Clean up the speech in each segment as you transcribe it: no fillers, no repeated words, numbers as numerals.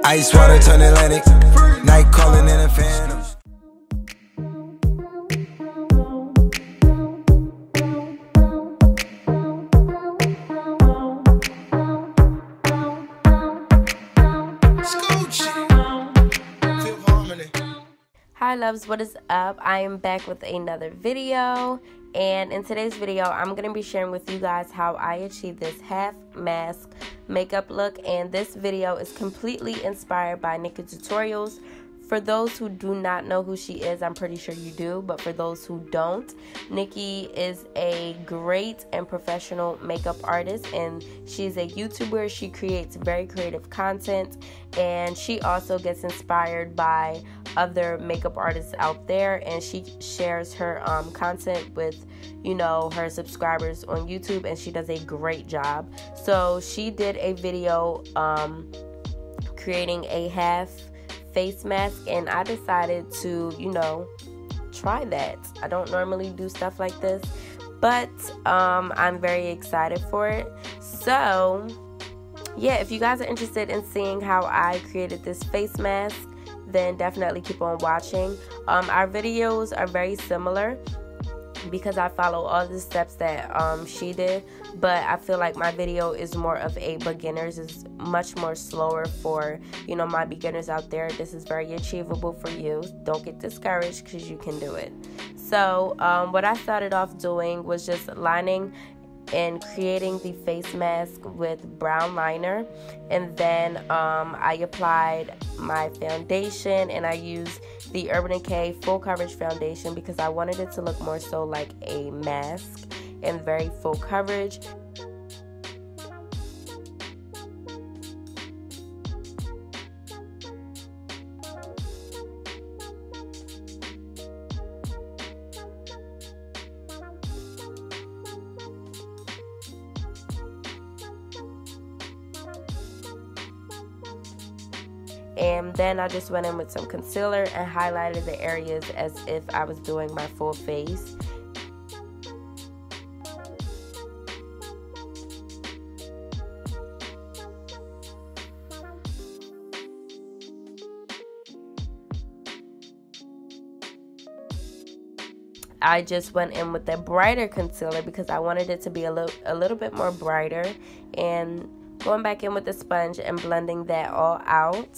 Ice water turn Atlantic, night calling in a phantom. Hi loves, what is up? I am back with another video, and in today's video I'm going to be sharing with you guys how I achieved this half mask makeup look. And this video is completely inspired by Makeuptutorials. For those who do not know who she is, I'm pretty sure you do, but for those who don't, Nikki is a great and professional makeup artist, and she's a YouTuber. She creates very creative content, and she also gets inspired by other makeup artists out there, and she shares her content with, you know, her subscribers on YouTube, and she does a great job. So she did a video creating a half face mask, and I decided to, you know, try that. I don't normally do stuff like this, but I'm very excited for it. So yeah, if you guys are interested in seeing how I created this face mask, then definitely keep on watching. Our videos are very similar because I follow all the steps that she did, but I feel like my video is more of a beginner's. It's much more slower for, you know, my beginners out there. This is very achievable for you. Don't get discouraged because you can do it. So what I started off doing was just lining and creating the face mask with brown liner, and then I applied my foundation, and I used the Urban Decay full coverage foundation because I wanted it to look more so like a mask and very full coverage. And then I just went in with some concealer and highlighted the areas as if I was doing my full face. I just went in with a brighter concealer because I wanted it to be a little bit more brighter, and going back in with the sponge and blending that all out,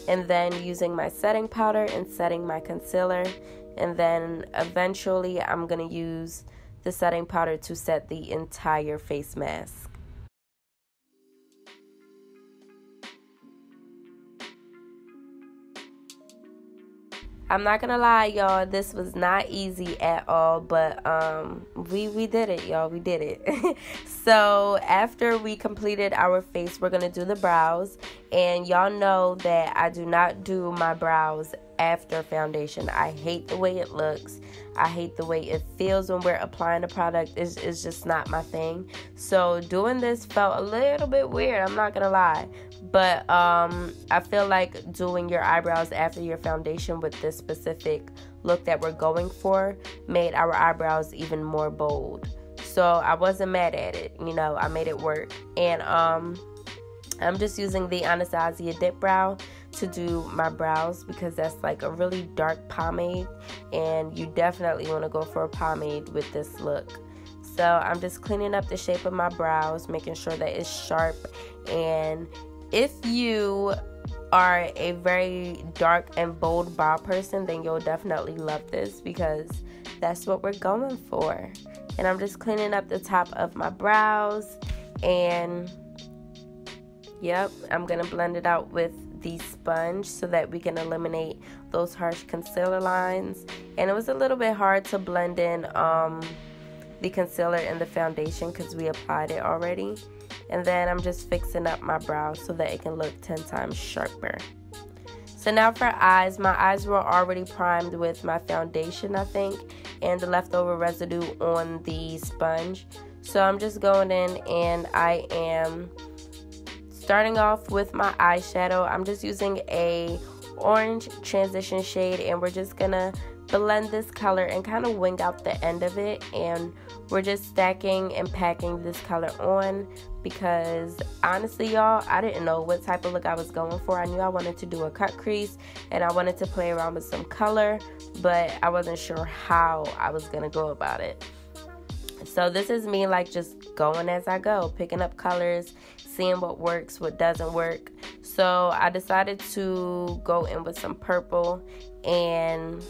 and then using my setting powder and setting my concealer, and then eventually I'm going to use the setting powder to set the entire face mask. I'm not gonna lie, y'all, this was not easy at all, but we did it, y'all. We did it. So after we completed our face, we're gonna do the brows, and y'all know that I do not do my brows after foundation. I hate the way it looks. I hate the way it feels when we're applying the product. It's just not my thing. So doing this felt a little bit weird, I'm not gonna lie. But I feel like doing your eyebrows after your foundation with this specific look that we're going for made our eyebrows even more bold. So I wasn't mad at it, you know, I made it work. And I'm just using the Anastasia Dip Brow to do my brows because that's like a really dark pomade, and you definitely want to go for a pomade with this look. So I'm just cleaning up the shape of my brows, making sure that it's sharp. And if you are a very dark and bold brow person, then you'll definitely love this because that's what we're going for. And I'm just cleaning up the top of my brows, and yep, I'm gonna blend it out with the sponge so that we can eliminate those harsh concealer lines. And it was a little bit hard to blend in the concealer and the foundation because we applied it already. And then I'm just fixing up my brows so that it can look 10 times sharper. So now for eyes, my eyes were already primed with my foundation, I think, and the leftover residue on the sponge. So I'm just going in and I am starting off with my eyeshadow. I'm just using a orange transition shade, and we're just gonna blend this color and kind of wing out the end of it, and we're just stacking and packing this color on because honestly, y'all, I didn't know what type of look I was going for. I knew I wanted to do a cut crease and I wanted to play around with some color, but I wasn't sure how I was gonna go about it. So this is me like just going as I go, picking up colors, seeing what works, what doesn't work. So I decided to go in with some purple, and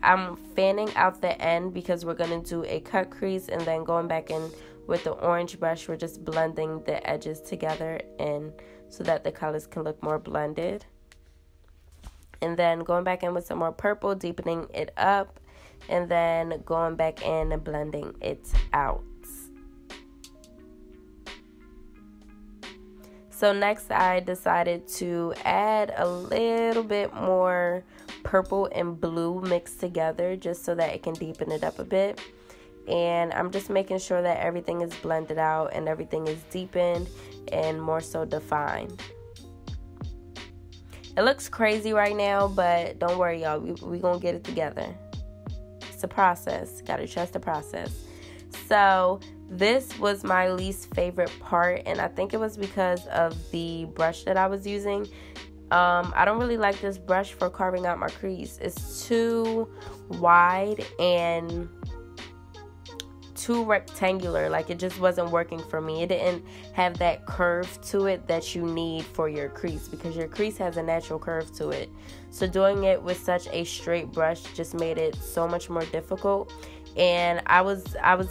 I'm fanning out the end because we're going to do a cut crease, and then going back in with the orange brush, we're just blending the edges together and so that the colors can look more blended. And then going back in with some more purple, deepening it up, and then going back in and blending it out. So next I decided to add a little bit more purple and blue mixed together just so that it can deepen it up a bit. And I'm just making sure that everything is blended out and everything is deepened and more so defined. It looks crazy right now, but don't worry, y'all. We gonna get it together. It's a process. Gotta trust the process. So this was my least favorite part, and I think it was because of the brush that I was using. I don't really like this brush for carving out my crease. It's too wide and too rectangular. Like, it just wasn't working for me. It didn't have that curve to it that you need for your crease, because your crease has a natural curve to it. So doing it with such a straight brush just made it so much more difficult. And I was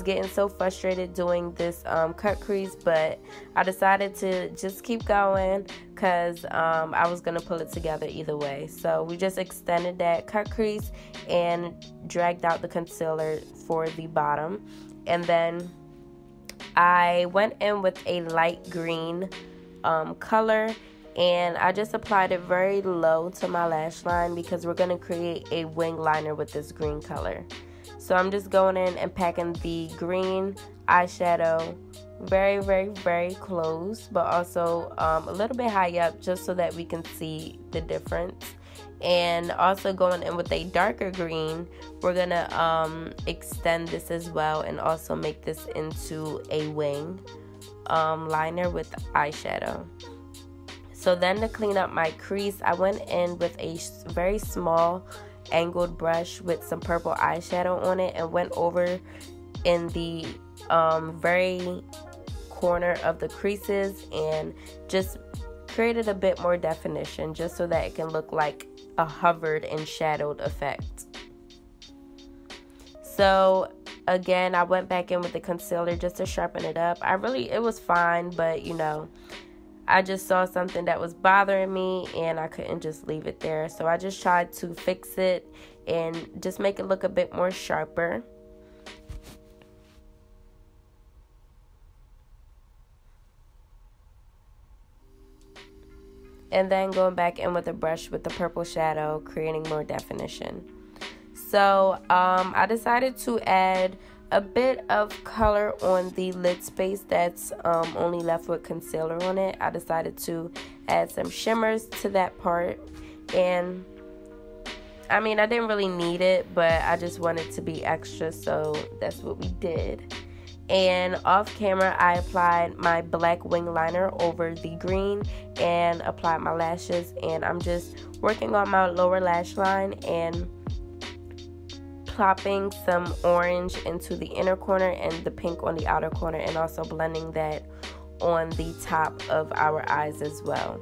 getting so frustrated doing this cut crease, but I decided to just keep going because I was going to pull it together either way. So we just extended that cut crease and dragged out the concealer for the bottom. And then I went in with a light green color, and I just applied it very low to my lash line because we're going to create a wing liner with this green color. So I'm just going in and packing the green eyeshadow very, very, very close, but also a little bit high up just so that we can see the difference. And also going in with a darker green, we're going to extend this as well and also make this into a wing liner with eyeshadow. So then to clean up my crease, I went in with a very small angled brush with some purple eyeshadow on it and went over in the very corner of the creases and just created a bit more definition just so that it can look like a hovered and shadowed effect. So again, I went back in with the concealer just to sharpen it up. It was fine, but you know, I just saw something that was bothering me and I couldn't just leave it there. So I just tried to fix it and just make it look a bit more sharper. And then going back in with a brush with the purple shadow, creating more definition. So I decided to add a bit of color on the lid space that's only left with concealer on it. I decided to add some shimmers to that part, and I mean, I didn't really need it, but I just wanted to be extra, so that's what we did. And off camera, I applied my black wing liner over the green and applied my lashes, and I'm just working on my lower lash line and plopping some orange into the inner corner and the pink on the outer corner, and also blending that on the top of our eyes as well.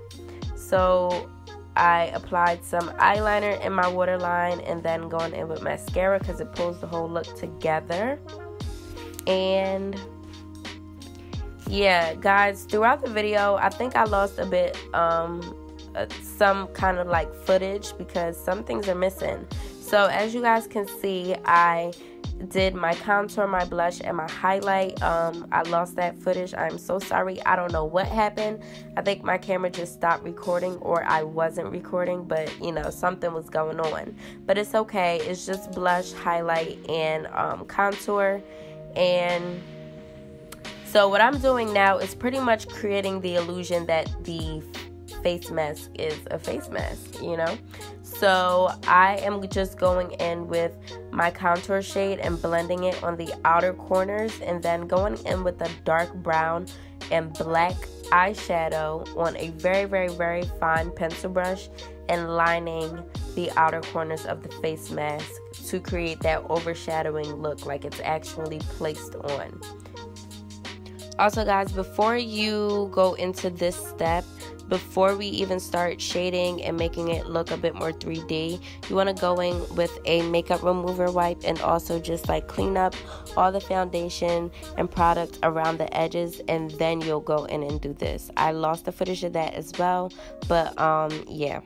So I applied some eyeliner in my waterline and then going in with mascara because it pulls the whole look together. And yeah, guys, throughout the video, I think I lost a bit some kind of like footage because some things are missing. So as you guys can see, I did my contour, my blush, and my highlight. I lost that footage. I'm so sorry. I don't know what happened. I think my camera just stopped recording, or I wasn't recording, but you know, something was going on. But it's okay. It's just blush, highlight, and contour. And so what I'm doing now is pretty much creating the illusion that the face mask is a face mask, you know? So I am just going in with my contour shade and blending it on the outer corners, and then going in with a dark brown and black eyeshadow on a very, very, very fine pencil brush and lining the outer corners of the face mask to create that overshadowing look, like it's actually placed on. Also, guys, before you go into this step, before we even start shading and making it look a bit more 3D, you want to go in with a makeup remover wipe and also just like clean up all the foundation and product around the edges, and then you'll go in and do this. I lost the footage of that as well, but yeah.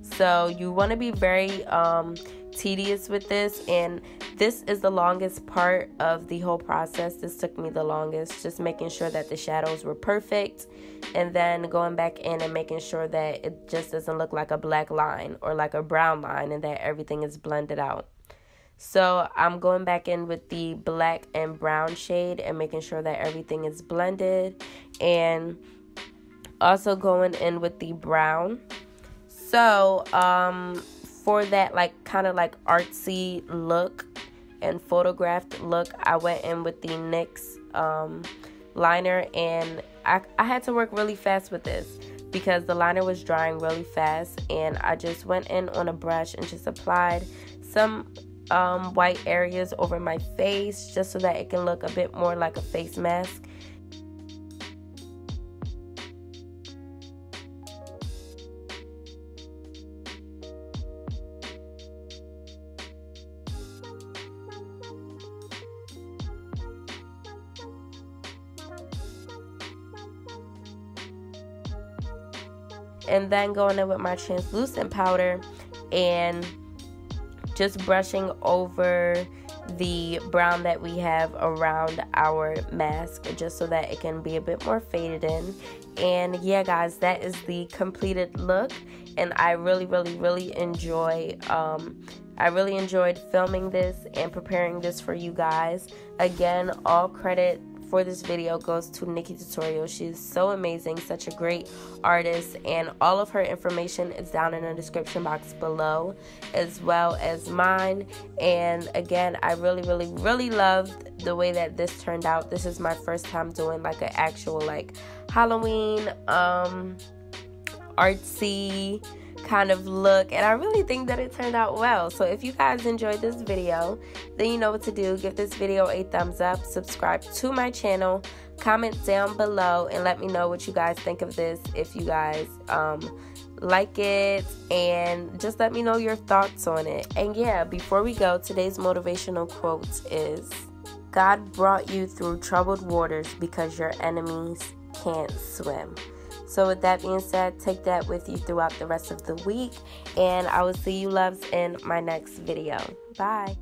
So you want to be very tedious with this, and this is the longest part of the whole process. This took me the longest, just making sure that the shadows were perfect, and then going back in and making sure that it just doesn't look like a black line or like a brown line, and that everything is blended out. So I'm going back in with the black and brown shade and making sure that everything is blended, and also going in with the brown. So for that like kind of like artsy look and photographed look, I went in with the NYX liner, and I had to work really fast with this because the liner was drying really fast, and I just went in on a brush and just applied some white areas over my face just so that it can look a bit more like a face mask. And then going in with my translucent powder and just brushing over the brown that we have around our mask just so that it can be a bit more faded in. And yeah, guys, that is the completed look, and I really enjoy I really enjoyed filming this and preparing this for you guys. Again, all credit for this video goes to Makeuptutorial. She's so amazing, such a great artist, and all of her information is down in the description box below, as well as mine. And again, I really loved the way that this turned out. This is my first time doing like an actual like Halloween artsy kind of look, and I really think that it turned out well. So if you guys enjoyed this video, then you know what to do. Give this video a thumbs up, subscribe to my channel, comment down below, and let me know what you guys think of this, if you guys like it, and just let me know your thoughts on it. And yeah, before we go, today's motivational quote is, God brought you through troubled waters because your enemies can't swim. So with that being said, take that with you throughout the rest of the week, and I will see you loves in my next video. Bye.